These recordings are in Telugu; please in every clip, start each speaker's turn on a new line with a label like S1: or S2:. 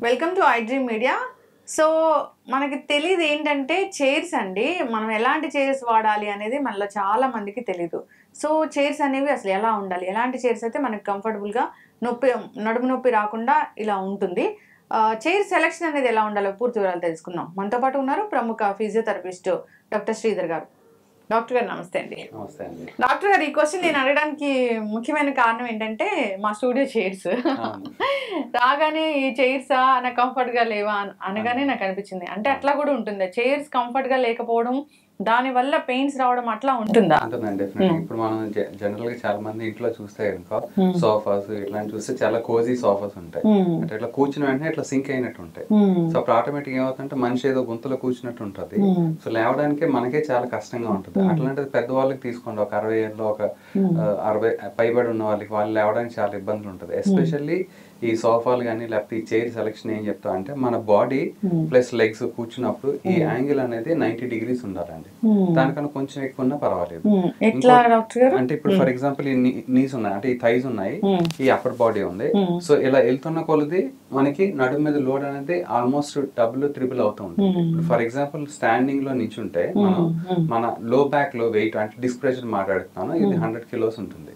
S1: Welcome to iDream media. So మనకి తెలియదు ఏంటంటే చైర్స్ అండి, మనం ఎలాంటి చైర్స్ వాడాలి అనేది మనలో చాలా మందికి తెలీదు. సో చైర్స్ అనేవి అసలు ఎలా ఉండాలి, ఎలాంటి చైర్స్ అయితే మనకి కంఫర్టబుల్గా నొప్పి నడుము నొప్పి రాకుండా ఇలా ఉంటుంది. చైర్ సెలెక్షన్ అనేది ఎలా ఉండాలో పూర్తి వివరాలు తెలుసుకుందాం. మనతో పాటు ఉన్నారు ప్రముఖ ఫిజియోథెరపిస్ట్ డాక్టర్ శ్రీధర్ గారు. డాక్టర్ గారు నమస్తే అండి.
S2: నమస్తే అండి.
S1: డాక్టర్ గారు, ఈ క్వశ్చన్ నేను అడగడానికి ముఖ్యమైన కారణం ఏంటంటే మా స్టూడియో చైర్స్ రాగానే ఈ చైర్సా నాకు కంఫర్ట్ గా లేవా అనగానే నాకు అనిపించింది. అంటే అట్లా కూడా ఉంటుంది, చైర్స్ కంఫర్ట్ గా లేకపోవడం దాని వల్ల పెయిన్స్ రావడం అట్లా ఉంటుందా?
S2: ఉంటుందండి డెఫినెట్లీ. ఇప్పుడు మనం జనరల్ గా చాలా మంది ఇంట్లో చూస్తే కనుక సోఫాస్ ఇట్లాంటి చూస్తే చాలా కోజీ సోఫాస్ ఉంటాయి. అంటే ఇట్లా కూర్చుని వెంటనే ఇట్లా సింక్ అయినట్టు ఉంటాయి. సో అప్పుడు ఆటోమేటిక్ ఏమవుతుందంటే మనిషి ఏదో గుంతలో కూర్చున్నట్టు ఉంటుంది. సో లేవడానికి మనకే చాలా కష్టంగా ఉంటుంది. అట్లాంటిది పెద్దవాళ్ళకి తీసుకోండి, ఒక 60 ఏళ్ళలో ఒక 60 పైబడి ఉన్న వాళ్ళకి, వాళ్ళు లేవడానికి చాలా ఇబ్బందులు ఉంటుంది. ఎస్పెషల్లీ ఈ సోఫాలు కానీ లేకపోతే ఈ చైర్ సెలెక్షన్ ఏం చెప్తా అంటే మన బాడీ ప్లస్ లెగ్స్ కూర్చున్నప్పుడు ఈ యాంగిల్ అనేది 90 degrees ఉండాలండి. దానికన్నా కొంచెం ఎక్కువ ఉన్నా పర్వాలేదు. అంటే ఇప్పుడు ఫర్ ఎగ్జాంపుల్ ఈ నీస్ ఉన్నాయి, అంటే ఈ థైస్ ఉన్నాయి, ఈ అప్పర్ బాడీ ఉంది. సో ఇలా వెళ్తున్న కొలది మనకి నడుము మీద లోడ్ అనేది ఆల్మోస్ట్ డబుల్ ట్రిపుల్ అవుతూ ఉంటుంది. ఫర్ ఎగ్జాంపుల్ స్టాండింగ్ లో నించుంటే మనం మన లో బ్యాక్ లో వెయిట్ అంటే డిస్క్ ప్రెషర్ మాట్లాడుతున్నాను, ఇది 100 kilos ఉంటుంది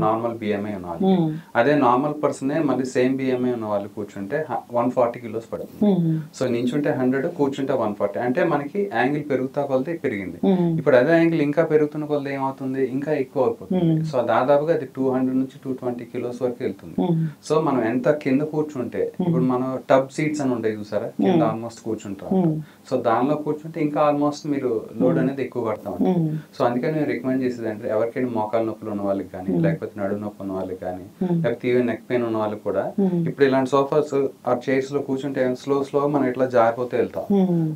S2: నార్మల్ బిఎంఐ ఉన్న వాళ్ళకి. అదే నార్మల్ పర్సన్ మళ్ళీ సేమ్ బిఎంఐ ఉన్న వాళ్ళు కూర్చుంటే 140 kilos పడుతుంది. సో నించుంటే 100, కూర్చుంటే 140. అంటే మనకి యాంగిల్ పెరుగుతా కొలది పెరిగింది. ఇప్పుడు అదే యాంగిల్ ఇంకా పెరుగుతున్న కొలది ఏమవుతుంది, ఇంకా ఎక్కువ అయిపోతుంది. సో దాదాపుగా అది 200 నుంచి 220 kilos వరకు వెళ్తుంది. సో మనం ఎంత కింద కూర్చుంటే, ఇప్పుడు మనం టబ్ సీట్స్ అని ఉంటాయి చూసారా, కింద ఆల్మోస్ట్ కూర్చుంటాం. సో దానిలో కూర్చుంటే ఇంకా ఆల్మోస్ట్ మీరు లోడ్ అనేది ఎక్కువ పడతా ఉంటుంది. సో అందుకని నేను రికమెండ్ చేసేది అంటే ఎవరికైనా మోకాలు నొప్పులు ఉన్న వాళ్ళకి కానీ, లేకపోతే నడుము నొప్పి ఉన్న వాళ్ళకి కానీ, లేకపోతే ఈవెన్ నెక్ పెయిన్ ఉన్న వాళ్ళకి కూడా ఇప్పుడు ఇలాంటి సోఫాస్ ఆ చైర్స్ లో కూర్చుంటే స్లో మనం ఇట్లా జారిపోతే వెళ్తాం.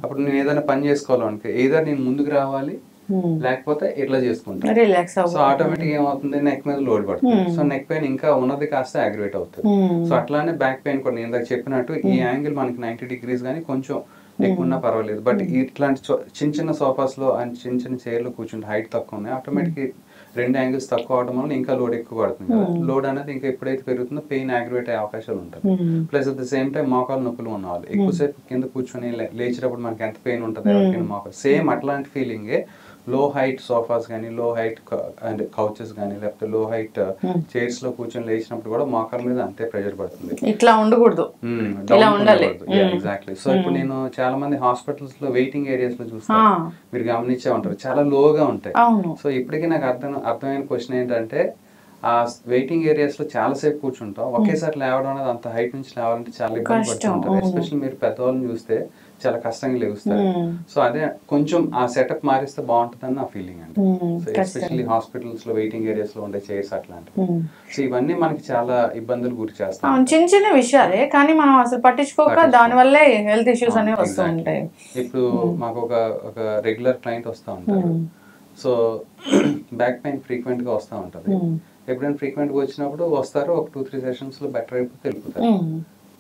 S2: అప్పుడు నేను ఏదైనా పని చేసుకోవాలంటే ఏదైనా నేను ముందుకు రావాలి, లేకపోతే ఇట్లా చేసుకుంటాను. సో ఆటోమేటిక్ ఏమవుతుంది, నెక్ మీద లోడ్ పడుతుంది. సో నెక్ పెయిన్ ఇంకా ఉన్నది కాస్త అగ్రివేట్ అవుతుంది. సో అట్లానే బ్యాక్ పెయిన్ కూడా నేను ఇందాక చెప్పినట్టు ఈ యాంగిల్ మనకి 90 degrees కానీ కొంచెం ఎక్కువ పర్వాలేదు. బట్ ఇట్లాంటి చిన్న సోఫాస్ లో అండ్ చిన్న చైర్లు కూర్చుంటే హైట్ తక్కువ ఉన్నాయి, ఆటోమేటిక్ 2 యాంగిల్స్ తక్కువ అవడం వల్ల ఇంకా లోడ్ ఎక్కువ పడుతుంది కదా. లోడ్ అనేది ఇంకా ఎప్పుడైతే పెరుగుతుందో పెయిన్ అగ్రివేట్ అయ్యే అవకాశాలు ఉంటాయి. Plus at the same time మోకాలు నొప్పులు ఉన్న వాళ్ళు ఎక్కువసేపు కింద కూర్చొని లేచేటప్పుడు మనకి ఎంత పెయిన్ ఉంటుంది ఎవరికైనా మోకాలు, సేమ్ అట్లాంటి ఫీలింగే లో హైట్ సోఫాస్ కానీ, లో హైట్ అండ్ కౌచెస్ కానీ, లేకపోతే లో హైట్ చైర్స్ లో కూర్చొని లేచినప్పుడు కూడా మోకాల మీద అంతే ప్రెషర్ పడుతుంది.
S1: ఇట్లా ఉండకూడదు,
S2: ఎగ్జాక్ట్లీ. సో ఇప్పుడు నేను చాలా మంది హాస్పిటల్స్ లో వెయిటింగ్ ఏరియాస్ లో చూస్తాను, మీరు గమనించే ఉంటారు, చాలా లోగా ఉంటాయి. సో ఇప్పటికీ నాకు అర్థమైన క్వశ్చన్ ఏంటంటే, ఆ వెయిటింగ్ ఏరియాస్ లో చాలా సేపు కూర్చుంటాం, ఒకేసారి లేవడం అనేది అంత హైట్ నుంచి లేవాలంటే చాలా ఇబ్బంది పడుతుంటారు. ఎస్పెషల్లీ మీరు పెద్దవాళ్ళని చూస్తే చాలా కష్టంగా లేవుస్తారు. సో అదే కొంచెం ఆ సెటప్ మారిస్తే బాగుంటుందని నా ఫీలింగ్ అండి. సో ఎస్పెషల్లీ హాస్పిటల్స్ లో వెయిటింగ్ ఏరియాస్ లో ఉండే చైర్స్ అట్లాంటివి. సో ఇవన్నీ మనకి చాలా ఇబ్బందులు గురి చేస్తాం.
S1: చిన్న విషయాలే కానీ మనం అసలు పట్టించుకోక దాని వల్లే హెల్త్ ఇష్యూస్ అనేవి వస్తూ ఉంటాయి.
S2: ఇప్పుడు మాకు ఒక రెగ్యులర్ క్లయింట్ వస్తూ ఉంటారు. సో బ్యాక్ పెయిన్ ఫ్రీక్వెంట్ గా వస్తూ ఉంటది. ఎప్పుడైనా ఫ్రీక్వెంట్ గా వచ్చినప్పుడు వస్తారు, ఒక 2-3 సెషన్స్ లో బెటర్ అయిపోతే వెళ్ళిపోతారు.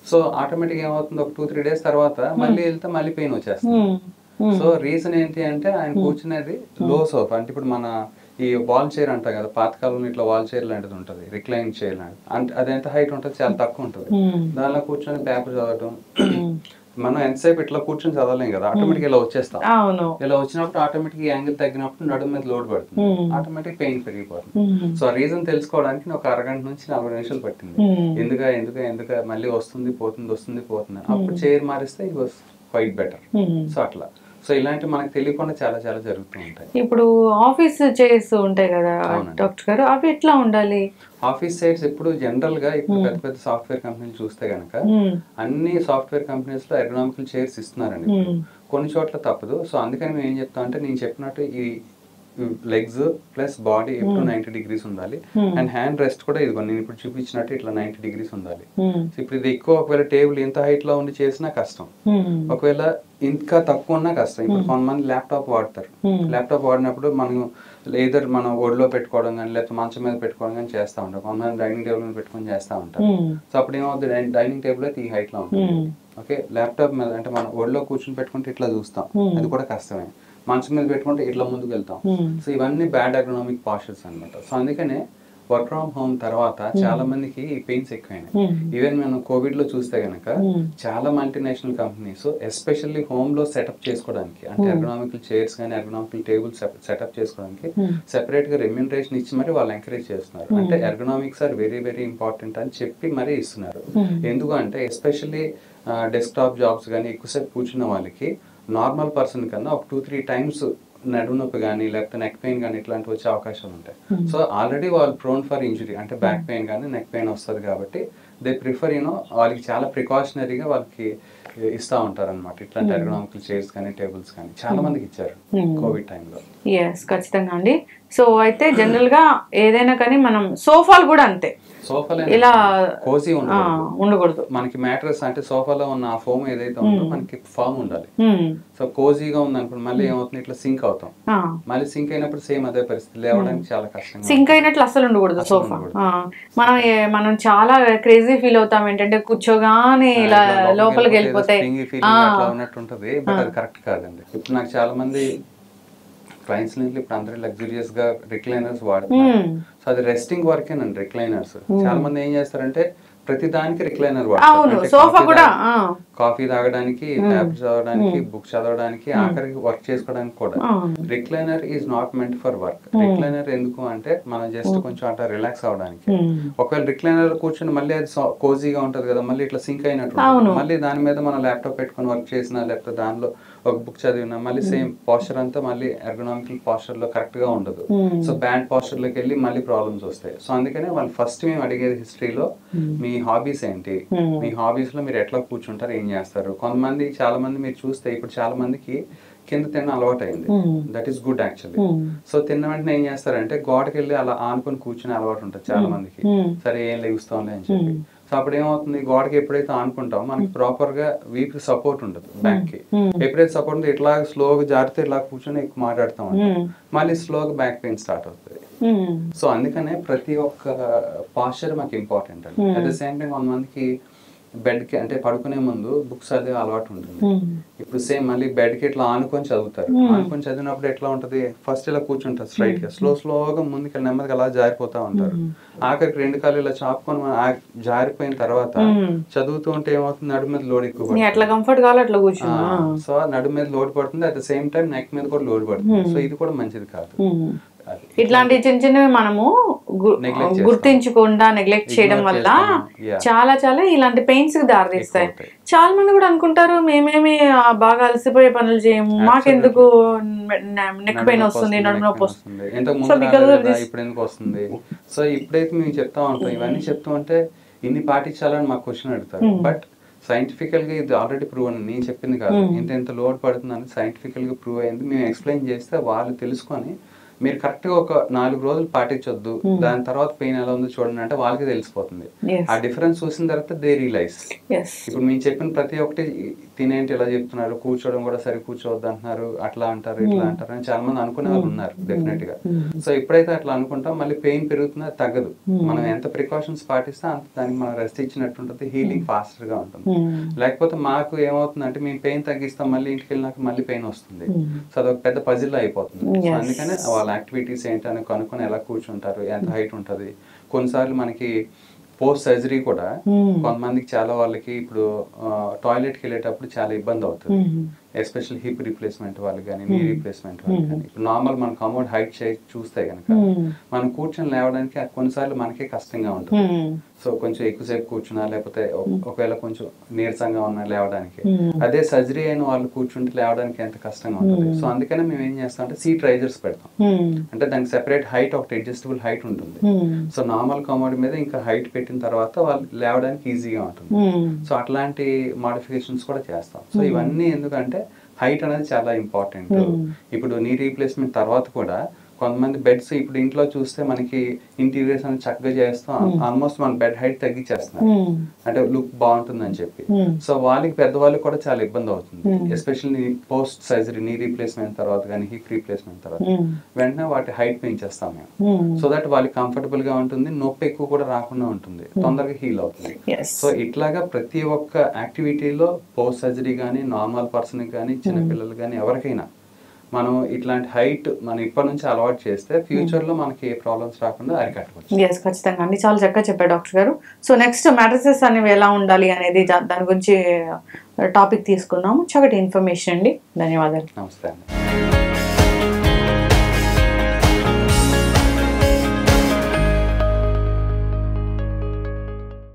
S2: సో ఆటోమేటిక్ ఏమవుతుంది, ఒక 2-3 days తర్వాత మళ్ళీ వెళ్తే మళ్ళీ పెయిన్ వచ్చేస్తుంది. సో రీజన్ ఏంటి అంటే ఆయన కూర్చునేది లో సోఫా. అంటే ఇప్పుడు మన ఈ వాల్ చైర్ అంటాం కదా, పాతకాలంలో ఇట్లా వాల్ చైర్ లాంటిది ఉంటుంది, రిక్లైన్ చైర్ లాంటిది. అంటే అది ఎంత హైట్ ఉంటుంది, చాలా తక్కువ ఉంటుంది. దానిలో కూర్చొని పేపర్ చదవటం, మనం ఎంతసేపు ఇట్లా కూర్చొని చదవలేం కదా, ఆటోమేటిక్ ఇలా వచ్చేస్తాం. ఇలా వచ్చినప్పుడు ఆటోమేటిక్ యాంగిల్ తగ్గినప్పుడు నడుము మీద లోడ్ పడుతుంది, ఆటోమేటిక్ పెయిన్ పెరిగిపోతుంది. సో ఆ రీజన్ తెలుసుకోవడానికి ఒక 1 గంట నుంచి 40 నిమిషాలు పట్టింది. ఎందుక మళ్ళీ వస్తుంది పోతుంది. అప్పుడు చైర్ మారిస్తే it was quite better. So అట్లా. సో ఇలాంటి మనకు తెలియకుండా చాలా చాలా జరుగుతూ ఉంటాయి.
S1: ఇప్పుడు ఆఫీస్ చైర్స్ ఉంటాయి కదా డాక్టర్ గారు, అవి ఎట్లా ఉండాలి?
S2: ఆఫీస్ చైర్స్ ఇప్పుడు జనరల్ గా ఇప్పుడు పెద్ద సాఫ్ట్వేర్ కంపెనీలు చూస్తే గనక అన్ని సాఫ్ట్వేర్ కంపెనీస్ లో ఎర్గనామికల్ చైర్స్ ఇస్తున్నారండి. కొన్ని చోట్ల తప్పదు. సో అందుకని మేము ఏం చెప్తాం అంటే, నేను చెప్పినట్టు ఈ లెగ్స్ ప్లస్ బాడీ ఎప్పుడు 90 degrees ఉండాలి. అండ్ హ్యాండ్ రెస్ట్ కూడా ఇదిగో నేను ఇప్పుడు చూపించినట్టు ఇట్లా 90 degrees ఉండాలి. సో ఇప్పుడు ఇది ఎక్కువ, ఒకవేళ టేబుల్ ఎంత హైట్ లో ఉండి చేసినా కష్టం, ఒకవేళ ఇంకా తక్కువ ఉన్నా కష్టం. ఇప్పుడు కొంతమంది ల్యాప్టాప్ వాడతారు, ల్యాప్టాప్ వాడినప్పుడు మనం ఏదర్ మనం ఒడిలో పెట్టుకోవడం కానీ, లేకపోతే మంచం మీద పెట్టుకోవడం కానీ చేస్తూ ఉంటాం. కొంతమంది డైనింగ్ టేబుల్ మీద పెట్టుకొని చేస్తూ ఉంటారు. సో అప్పుడు ఏమవుతుంది, డైనింగ్ టేబుల్ అయితే ఈ హైట్ లో ఉంటుంది. ఓకే, ల్యాప్టాప్ మీద అంటే మనం ఒడిలో కూర్చొని పెట్టుకుంటే ఇట్లా చూస్తాం, అది కూడా కష్టమే. మంచం మీద పెట్టుకుంటే ఇట్లా ముందుకు వెళ్తాం. సో ఇవన్నీ బ్యాడ్ ఎర్గనామిక్ పాస్చర్స్ అనమాట. సో అందుకనే వర్క్ ఫ్రమ్ హోమ్ తర్వాత చాలా మందికి ఈ పెయిన్స్ ఎక్కువైనాయి. ఈవెన్ మనం కోవిడ్ లో చూస్తే గనక చాలా మల్టీనేషనల్ కంపెనీస్ ఎస్పెషల్లీ హోమ్ లో సెటప్ చేసుకోవడానికి, అంటే ఎర్గనామికల్ చైర్స్ కానీ ఎర్గనామికల్ టేబుల్స్ సెటప్ చేసుకోవడానికి సెపరేట్ గా రెమ్యూనరేషన్ ఇచ్చి మరి వాళ్ళు ఎంకరేజ్ చేస్తున్నారు. అంటే ergonomics are very very important అని చెప్పి మరీ ఇస్తున్నారు. ఎందుకంటే ఎస్పెషల్లీ డెస్క్టాప్ జాబ్స్ కానీ ఎక్కువసేపు కూర్చున్న వాళ్ళకి నార్మల్ పర్సన్ కన్నా ఒక 2-3 టైమ్స్ నడుము నొప్పి కానీ లేకపోతే నెక్ పెయిన్ కానీ ఇట్లాంటివి వచ్చే అవకాశాలు ఉంటాయి. సో ఆల్రెడీ వాళ్ళు ప్రోన్ ఫర్ ఇంజురీ, అంటే బ్యాక్ పెయిన్ కానీ నెక్ పెయిన్ వస్తుంది కాబట్టి దే ప్రిఫర్ వాళ్ళకి చాలా ప్రికాషనరీగా వాళ్ళకి ఇస్తా ఉంటారు అనమాట ఇట్లాంటి ఎర్గనామికల్ చైర్స్ కానీ టేబుల్స్ కానీ చాలా మందికి ఇచ్చారు కోవిడ్ టైంలో.
S1: ఎస్, ఖచ్చితంగా అండి. సో అయితే జనరల్ గా ఏదైనా కానీ మనం సోఫాలు కూడా అంతే,
S2: సోఫాలో
S1: ఇలా
S2: కోజీ
S1: ఉండకూడదు.
S2: మనకి మ్యాట్రెస్ అంటే సోఫాలో ఉన్న ఆ ఫోమ్ ఏదైతే ఉందో మనకి ఫామ్ ఉండాలి. సో కోజీగా ఉంది అనుకోండి, మళ్ళీ ఏమవుతుంది ఇట్లా సింక్ అవుతాం, మళ్ళీ సింక్ అయినప్పుడు సేమ్ అదే పరిస్థితి, లేవడానికి చాలా కష్టం.
S1: సింక్ అయినట్లు అసలు ఉండకూడదు సోఫా. మనం చాలా క్రేజీ ఫీల్ అవుతాం ఏంటంటే కూర్చోగానే ఇలా లోపలికి వెళ్ళిపోతాయి
S2: అట్లా ఉన్నట్టు ఉంటది. బట్ అది కరెక్ట్ కాదండి. ఇప్పుడు నాకు చాలా మంది క్లయింట్స్ నుంచి ఇప్పుడు అందరూ లగ్జూరియస్ గా రిక్లైనర్స్ వాడుతున్నారు. సో అది రెస్టింగ్ వర్కేనండి రిక్లైనర్స్. చాలా మంది ఏం చేస్తారంటే ప్రతి దానికి రిక్లైనర్ వాడతారు. కాఫీ తాగడానికి, పేపర్ చదవడానికి, బుక్ చదవడానికి, ఆఖరికి వర్క్ చేసుకోవడానికి కూడా. Recliner is not meant for work. Recliner ఎందుకు అంటే మనం జస్ట్ కొంచెం అట్లా రిలాక్స్ అవడానికి. ఒకవేళ రిక్లైనర్ కూర్చొని మళ్ళీ అది కోజీగా ఉంటది కదా, మళ్ళీ ఇట్లా సింక్ అయినట్టు, మళ్ళీ దాని మీద మనం ల్యాప్టాప్ పెట్టుకుని వర్క్ చేసినా లేకపోతే దానిలో ఒక బుక్ చదివినా మళ్ళీ సేమ్ పోస్చర్ అంతా మళ్ళీ ఎర్గనామికల్ పోస్చర్ లో కరెక్ట్ గా ఉండదు. సో బ్యాండ్ పోస్చర్ లోకి వెళ్ళి మళ్ళీ ప్రాబ్లమ్స్ వస్తాయి. సో అందుకనే వాళ్ళు ఫస్ట్ మేము అడిగేది హిస్టరీలో మీ హాబీస్ ఏంటి, మీ హాబీస్ లో మీరు ఎట్లా కూర్చుంటారు, ఏం చేస్తారు. కొంతమంది చాలా మంది మీరు చూస్తే ఇప్పుడు చాలా మందికి కింద తిన్న అలవాటు అయింది. That is good actually. So తిన్న వెంటనే ఏం చేస్తారంటే గోడకి వెళ్ళి అలా ఆనుకొని కూర్చునే అలవాటు ఉంటుంది చాలా మందికి. సరే ఏం లెగుస్తాంలే అని చెప్పి. సో అప్పుడు ఏమవుతుంది, గోడకి ఎప్పుడైతే ఆనుకుంటామో మనకి ప్రాపర్ గా వీక్ సపోర్ట్ ఉండదు బ్యాక్ కి. ఎప్పుడైతే సపోర్ట్ ఉంటే ఇట్లా స్లోగా జారితే ఇలా కూర్చొని ఎక్కువ మాట్లాడుతూ ఉంటాం, మళ్ళీ స్లోగా బ్యాక్ పెయిన్ స్టార్ట్ అవుతుంది. సో అందుకనే ప్రతి ఒక్క పాస్చర్ మాకు ఇంపార్టెంట్ అండి. అట్ ద సేమ్ టైం కొంతమందికి బెడ్ కి అంటే పడుకునే ముందు బుక్స్ చదివే అలవాటు ఉంటుంది. ఇప్పుడు సేమ్ మళ్ళీ బెడ్ కి ఇట్లా ఆనుకొని చదువుతారు. ఆనుకొని చదివినప్పుడు ఎట్లా ఉంటది, ఫస్ట్ ఇలా కూర్చుంటారు స్ట్రైట్ గా, స్లోగా ముందుకు నెమ్మదిగా అలా జారిపోతా ఉంటారు. ఆఖరికి 2 కాళ్ళు ఇలా చాపుకొని జారిపోయిన తర్వాత చదువుతూ ఉంటే ఏమవుతుంది, నడుము మీద లోడ్ ఎక్కువ,
S1: ఎట్లా కంఫర్ట్ కావాలి అట్లా కూర్చున్నా.
S2: సో నడుము మీద లోడ్ పడుతుంది, at the same time neck మీద కూడా లోడ్ పడుతుంది. సో ఇది కూడా మంచిది కాదు.
S1: ఇట్లాంటి చిన్న చిన్నవి మనము గుర్తించకుండా నెగ్లెక్ట్ చేయడం వల్ల చాలా చాలా ఇలాంటి పెయిన్స్ కి దారితీస్తాయి. చాలా మంది కూడా అనుకుంటారు మేమేమి బాగా అలసిపోయే పనులు చేయము, మాకెందుకు నెక్ పెయిన్ వస్తుంది, నడుము నొప్పి వస్తుంది,
S2: ఇప్పుడు ఎందుకు వస్తుంది. సో ఇప్పుడైతే మేము చెప్తా ఉంటాం, ఇవన్నీ చెప్తూ ఉంటే ఇన్ని పాటించాలని మాకు క్వశ్చన్ అడుగుతారు. బట్ సైంటిఫికల్ గా ఇది ఆల్రెడీ ప్రూవ్ అని నేను చెప్పింది కాదు, ఎంత లోడ్ పడుతుందని సైంటిఫికల్ గా ప్రూవ్ అయింది. మేము ఎక్స్ప్లెయిన్ చేస్తే వాళ్ళు తెలుసుకొని మీరు కరెక్ట్ గా ఒక 4 రోజులు పాటించొద్దు, దాని తర్వాత పెయిన్ ఎలా ఉందో చూడండి అంటే వాళ్ళకి తెలిసిపోతుంది. ఆ డిఫరెన్స్ చూసిన తర్వాత దే రియలైజ్. ఇప్పుడు మేము చెప్పిన ప్రతి ఒక్కటి తినేంటి ఇలా చెప్తున్నారు, కూర్చోవడం కూడా సరి కూర్చోవద్దు అంటున్నారు, అట్లా అంటారు ఇట్లా అంటారు అని చాలా మంది అనుకునే వాళ్ళు ఉన్నారు డెఫినెట్ గా. సో ఎప్పుడైతే అట్లా అనుకుంటాం మళ్ళీ పెయిన్ పెరుగుతుందో తగ్గదు. మనం ఎంత ప్రికాషన్స్ పాటిస్తే అంత దానికి మనం రెస్ట్ ఇచ్చినట్టు ఉంటుంది, హీలింగ్ ఫాస్టర్ గా ఉంటుంది. లేకపోతే మాకు ఏమవుతుందంటే మేము పెయిన్ తగ్గిస్తాం, మళ్ళీ ఇంటికి వెళ్ళినాక మళ్ళీ పెయిన్ వస్తుంది. సో అదొక పెద్ద పజిల్ అయిపోతుంది. సో అందుకనే వాళ్ళ యాక్టివిటీస్ ఏంటని కనుక్కొని ఎలా కూర్చుంటారు, ఎంత హైట్ ఉంటుంది. కొన్నిసార్లు మనకి పోస్ట్ సర్జరీ కూడా కొంతమందికి చాలా వాళ్ళకి ఇప్పుడు టాయిలెట్కి వెళ్ళేటప్పుడు చాలా ఇబ్బంది అవుతుంది. ఎస్పెషల్ హిప్ రీప్లేస్మెంట్ వాళ్ళు కానీ నీ రీప్లేస్మెంట్ వాళ్ళు కానీ. ఇప్పుడు నార్మల్ మనం కమోడ్ హైట్ చూస్తే కనుక మనం కూర్చొని లేవడానికి కొన్నిసార్లు మనకే కష్టంగా ఉంటుంది. సో కొంచెం ఎక్కువసేపు కూర్చున్నా లేకపోతే ఒకవేళ కొంచెం నీరసంగా ఉన్నా లేవడానికి. అదే సర్జరీ అయిన వాళ్ళు కూర్చుంటే లేవడానికి ఎంత కష్టంగా ఉంటుంది. సో అందుకనే మేము ఏం చేస్తాం అంటే సీట్ రైజర్స్ పెడతాం. అంటే దానికి సెపరేట్ హైట్ ఒకటి అడ్జస్టబుల్ హైట్ ఉంటుంది. సో నార్మల్ కమోడ్ మీద ఇంకా హైట్ పెట్టిన తర్వాత వాళ్ళు లేవడానికి ఈజీగా ఉంటుంది. సో అట్లాంటి మోడిఫికేషన్స్ కూడా చేస్తాం. సో ఇవన్నీ ఎందుకంటే హైట్ అనేది చాలా ఇంపార్టెంట్. ఇప్పుడు నీ రీప్లేస్మెంట్ తర్వాత కూడా కొంతమంది బెడ్స్ ఇప్పుడు ఇంట్లో చూస్తే మనకి ఇంటీరియర్స్ అనేది చక్కగా చేస్తాం, ఆల్మోస్ట్ మన బెడ్ హైట్ తగ్గించేస్తున్నారు అంటే లుక్ బాగుంటుందని చెప్పి. సో వాళ్ళకి పెద్దవాళ్ళకి కూడా చాలా ఇబ్బంది అవుతుంది. Especially post surgery knee replacement తర్వాత కానీ హిప్ రీప్లేస్మెంట్ తర్వాత వెంటనే వాటి హైట్ పెంచేస్తాం మేము. సో దట్ వాళ్ళకి కంఫర్టబుల్ గా ఉంటుంది, నొప్పి ఎక్కువ కూడా రాకుండా ఉంటుంది, తొందరగా హీల్ అవుతుంది. సో ఇట్లాగా ప్రతి ఒక్క యాక్టివిటీలో పోస్ట్ సర్జరీ కానీ నార్మల్ పర్సన్ కానీ చిన్నపిల్లలు కానీ ఎవరికైనా మనం ఇట్లాంటి హైట్ మనం ఇప్పటి నుంచి అలవాటు చేస్తే ఫ్యూచర్ లో మనకి ఏ ప్రాబ్లమ్స్ రాకుండా అరికట్టవచ్చు.
S1: ఎస్, ఖచ్చితంగా అండి, చాలా చక్కగా చెప్పారు డాక్టర్ గారు. సో నెక్స్ట్ మ్యాట్రిసెస్ అనేవి ఎలా ఉండాలి అనేది దాని గురించి టాపిక్ తీసుకున్నాము. చక్కటి ఇన్ఫర్మేషన్ అండి, ధన్యవాదాలు.
S2: నమస్తే అండి.